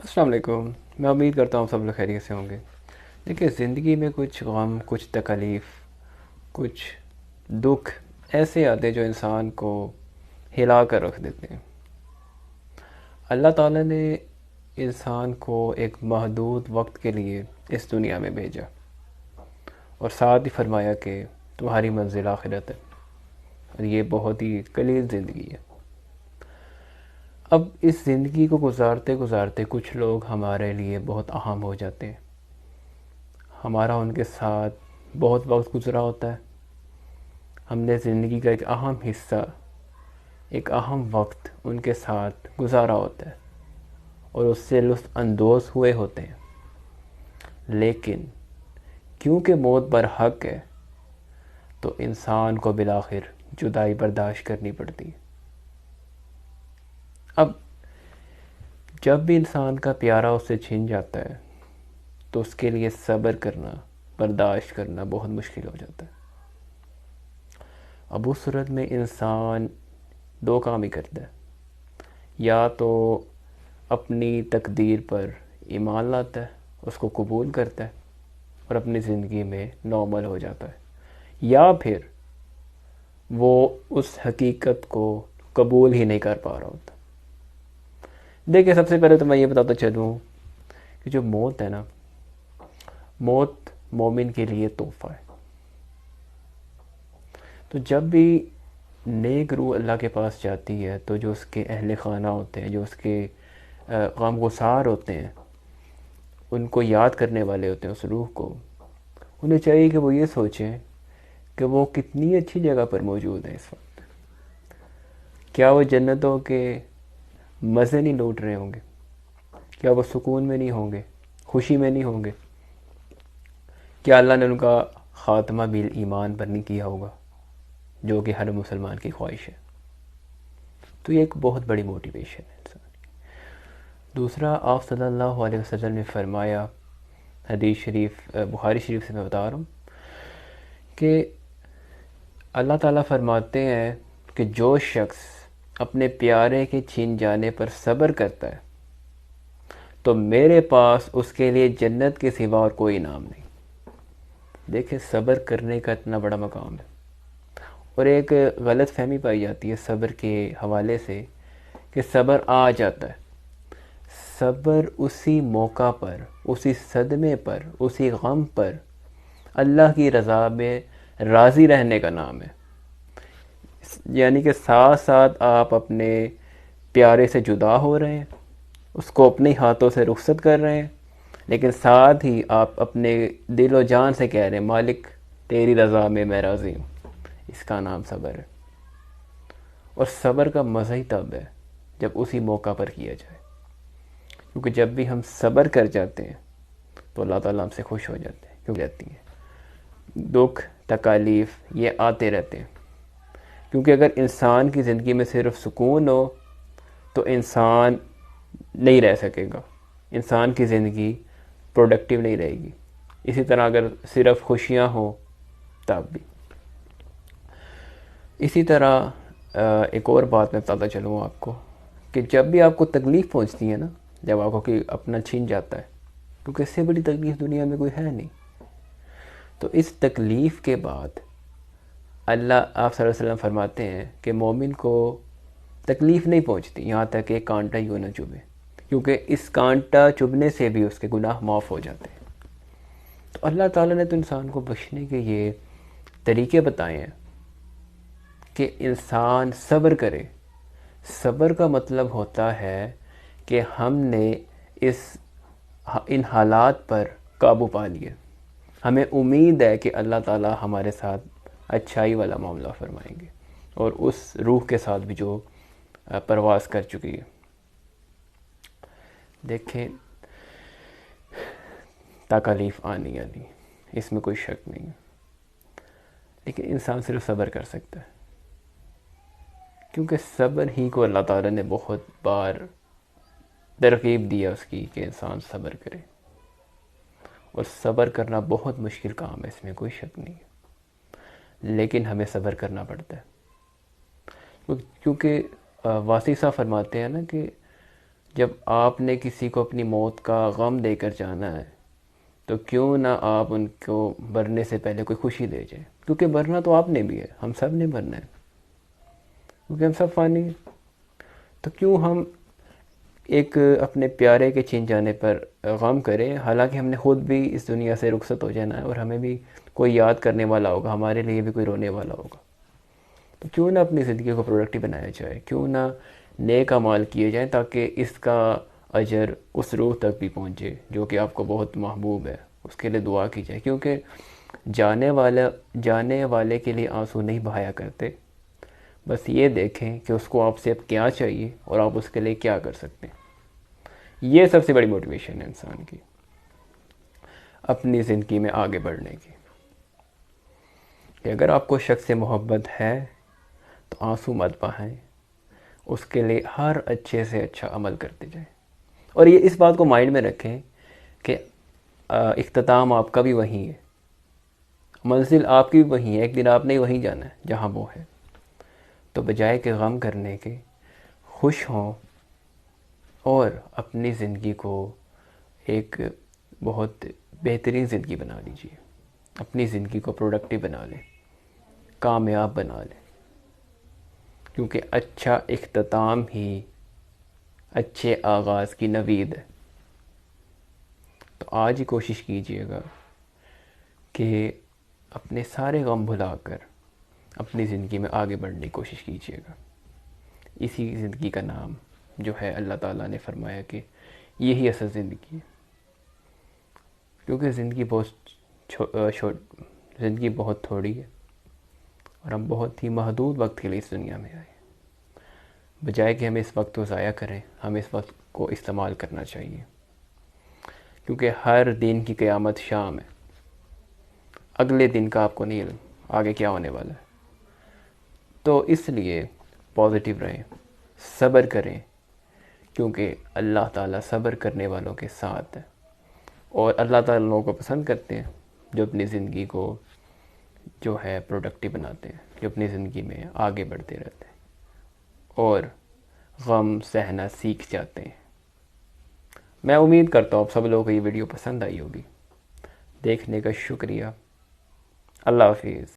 السلام علیکم۔ میں امید کرتا ہوں سب لوگ خیریت سے ہوں گے۔ دیکھیے، زندگی میں کچھ غم، کچھ تکلیف، کچھ دکھ ایسے آتے ہیں جو انسان کو ہلا کر رکھ دیتے ہیں۔ اللہ تعالیٰ نے انسان کو ایک محدود وقت کے لیے اس دنیا میں بھیجا اور ساتھ ہی فرمایا کہ تمہاری منزل آخرت ہے، اور یہ بہت ہی قلیل زندگی ہے۔ اب اس زندگی کو گزارتے گزارتے کچھ لوگ ہمارے لیے بہت اہم ہو جاتے ہیں، ہمارا ان کے ساتھ بہت وقت گزرا ہوتا ہے، ہم نے زندگی کا ایک اہم حصہ، ایک اہم وقت ان کے ساتھ گزارا ہوتا ہے اور اس سے لطف اندوز ہوئے ہوتے ہیں، لیکن کیونکہ موت برحق ہے تو انسان کو بالآخر جدائی برداشت کرنی پڑتی ہے۔ اب جب بھی انسان کا پیارا اس سے چھن جاتا ہے تو اس کے لیے صبر کرنا، برداشت کرنا بہت مشکل ہو جاتا ہے۔ اب اس صورت میں انسان دو کام ہی کرتا ہے، یا تو اپنی تقدیر پر ایمان لاتا ہے، اس کو قبول کرتا ہے اور اپنی زندگی میں نارمل ہو جاتا ہے، یا پھر وہ اس حقیقت کو قبول ہی نہیں کر پا رہا ہوتا۔ دیکھیں، سب سے پہلے تو میں یہ بتاتا چلوں کہ جو موت ہے نا، موت مومن کے لیے تحفہ ہے۔ تو جب بھی نیک روح اللہ کے پاس جاتی ہے تو جو اس کے اہل خانہ ہوتے ہیں، جو اس کے غم گسار ہوتے ہیں، ان کو یاد کرنے والے ہوتے ہیں اس روح کو، انہیں چاہیے کہ وہ یہ سوچیں کہ وہ کتنی اچھی جگہ پر موجود ہیں اس وقت۔ کیا وہ جنتوں کے مزے نہیں لوٹ رہے ہوں گے؟ کیا وہ سکون میں نہیں ہوں گے، خوشی میں نہیں ہوں گے؟ کیا اللہ نے ان کا خاتمہ بھی ایمان پر نہیں کیا ہوگا، جو کہ ہر مسلمان کی خواہش ہے؟ تو یہ ایک بہت بڑی موٹیویشن ہے انسان کی۔ دوسرا، آپ صلی اللہ علیہ وسلم نے فرمایا، حدیث شریف بخاری شریف سے میں بتا رہا ہوں، کہ اللہ تعالیٰ فرماتے ہیں کہ جو شخص اپنے پیارے کے چھین جانے پر صبر کرتا ہے تو میرے پاس اس کے لیے جنت کے سوا اور کوئی انعام نہیں۔ دیکھیں، صبر کرنے کا اتنا بڑا مقام ہے، اور ایک غلط فہمی پائی جاتی ہے صبر کے حوالے سے کہ صبر آ جاتا ہے۔ صبر اسی موقع پر، اسی صدمے پر، اسی غم پر اللہ کی رضا میں راضی رہنے کا نام ہے۔ یعنی کہ ساتھ ساتھ آپ اپنے پیارے سے جدا ہو رہے ہیں، اس کو اپنے ہاتھوں سے رخصت کر رہے ہیں، لیکن ساتھ ہی آپ اپنے دل و جان سے کہہ رہے ہیں، مالک تیری رضا میں راضی ہوں۔ اس کا نام صبر ہے، اور صبر کا مزہ ہی تب ہے جب اسی موقع پر کیا جائے، کیونکہ جب بھی ہم صبر کر جاتے ہیں تو اللہ تعالیٰ ہم سے خوش ہو جاتے ہیں، کیوں جاتی ہیں دکھ تکالیف یہ آتے رہتے ہیں، کیونکہ اگر انسان کی زندگی میں صرف سکون ہو تو انسان نہیں رہ سکے گا، انسان کی زندگی پروڈکٹیو نہیں رہے گی۔ اسی طرح اگر صرف خوشیاں ہوں تب بھی۔ اسی طرح ایک اور بات میں بتاتا چلوں آپ کو، کہ جب بھی آپ کو تکلیف پہنچتی ہے نا، جب آپ کو کہ اپنا چھین جاتا ہے، کیونکہ اس سے بڑی تکلیف دنیا میں کوئی ہے نہیں، تو اس تکلیف کے بعد اللہ، آپ صلی اللہ علیہ وسلم فرماتے ہیں کہ مومن کو تکلیف نہیں پہنچتی یہاں تک کہ کانٹا یوں نہ چبھے، کیونکہ اس کانٹا چبھنے سے بھی اس کے گناہ معاف ہو جاتے ہیں۔ تو اللہ تعالیٰ نے تو انسان کو بخشنے کے یہ طریقے بتائے ہیں کہ انسان صبر کرے۔ صبر کا مطلب ہوتا ہے کہ ہم نے ان حالات پر قابو پا لیے، ہمیں امید ہے کہ اللہ تعالیٰ ہمارے ساتھ اچھائی والا معاملہ فرمائیں گے، اور اس روح کے ساتھ بھی جو پرواز کر چکی ہے۔ دیکھیں، تکالیف آنی آنی، اس میں کوئی شک نہیں ہے، لیکن انسان صرف صبر کر سکتا ہے، کیونکہ صبر ہی کو اللہ تعالیٰ نے بہت بار ترغیب دیا اس کی کہ انسان صبر کرے، اور صبر کرنا بہت مشکل کام ہے، اس میں کوئی شک نہیں ہے، لیکن ہمیں صبر کرنا پڑتا ہے، کیونکہ واصف صاحب فرماتے ہیں نا کہ جب آپ نے کسی کو اپنی موت کا غم دے کر جانا ہے تو کیوں نہ آپ ان کو مرنے سے پہلے کوئی خوشی دے جائیں، کیونکہ مرنا تو آپ نے بھی ہے، ہم سب نے مرنا ہے، کیونکہ ہم سب فانی ہیں۔ تو کیوں ہم ایک اپنے پیارے کے چھن جانے پر غم کریں، حالانکہ ہم نے خود بھی اس دنیا سے رخصت ہو جانا ہے اور ہمیں بھی کوئی یاد کرنے والا ہوگا، ہمارے لیے بھی کوئی رونے والا ہوگا۔ تو کیوں نہ اپنی زندگی کو پروڈکٹیو بنایا جائے، کیوں نہ نیک اعمال کیے جائیں تاکہ اس کا اجر اس روح تک بھی پہنچے جو کہ آپ کو بہت محبوب ہے، اس کے لیے دعا کی جائے، کیونکہ جانے والے کے لیے آنسو نہیں بہایا کرتے، بس یہ دیکھیں کہ اس کو آپ سے اب کیا چاہیے اور آپ اس کے لیے کیا کر سکتے ہیں۔ یہ سب سے بڑی موٹیویشن ہے انسان کی، اپنی زندگی میں آگے بڑھنے کی، کہ اگر آپ کو شخص سے محبت ہے تو آنسو مت بہائیں، اس کے لیے ہر اچھے سے اچھا عمل کرتے جائیں، اور یہ اس بات کو مائنڈ میں رکھیں کہ اختتام آپ کا بھی وہیں ہے، منزل آپ کی بھی وہیں ہے، ایک دن آپ نے وہیں جانا ہے جہاں وہ ہے۔ تو بجائے کہ غم کرنے کے خوش ہوں اور اپنی زندگی کو ایک بہت بہترین زندگی بنا لیجیے، اپنی زندگی کو پروڈکٹیو بنا لیں، کامیاب بنا لیں، کیونکہ اچھا اختتام ہی اچھے آغاز کی نوید ہے۔ تو آج ہی کوشش کیجئے گا کہ اپنے سارے غم بھلا کر اپنی زندگی میں آگے بڑھنے کی کوشش کیجئے گا۔ اسی زندگی کا نام جو ہے اللہ تعالیٰ نے فرمایا کہ یہی اصل زندگی ہے، کیونکہ زندگی بہت تھوڑی ہے اور ہم بہت ہی محدود وقت کے لیے اس دنیا میں آئے۔ بجائے کہ ہم اس وقت کو ضائع کریں، ہم اس وقت کو استعمال کرنا چاہیے، کیونکہ ہر دن کی قیامت شام ہے، اگلے دن کا آپ کو نہیں علم آگے کیا ہونے والا ہے۔ تو اس لیے پازیٹیو رہیں، صبر کریں، کیونکہ اللہ تعالیٰ صبر کرنے والوں کے ساتھ ہے، اور اللہ تعالیٰ لوگوں کو پسند کرتے ہیں جو اپنی زندگی کو جو ہے پروڈکٹیو بناتے ہیں، جو اپنی زندگی میں آگے بڑھتے رہتے ہیں اور غم سہنا سیکھ جاتے ہیں۔ میں امید کرتا ہوں آپ سب لوگوں کو یہ ویڈیو پسند آئی ہوگی۔ دیکھنے کا شکریہ۔ اللہ حافظ۔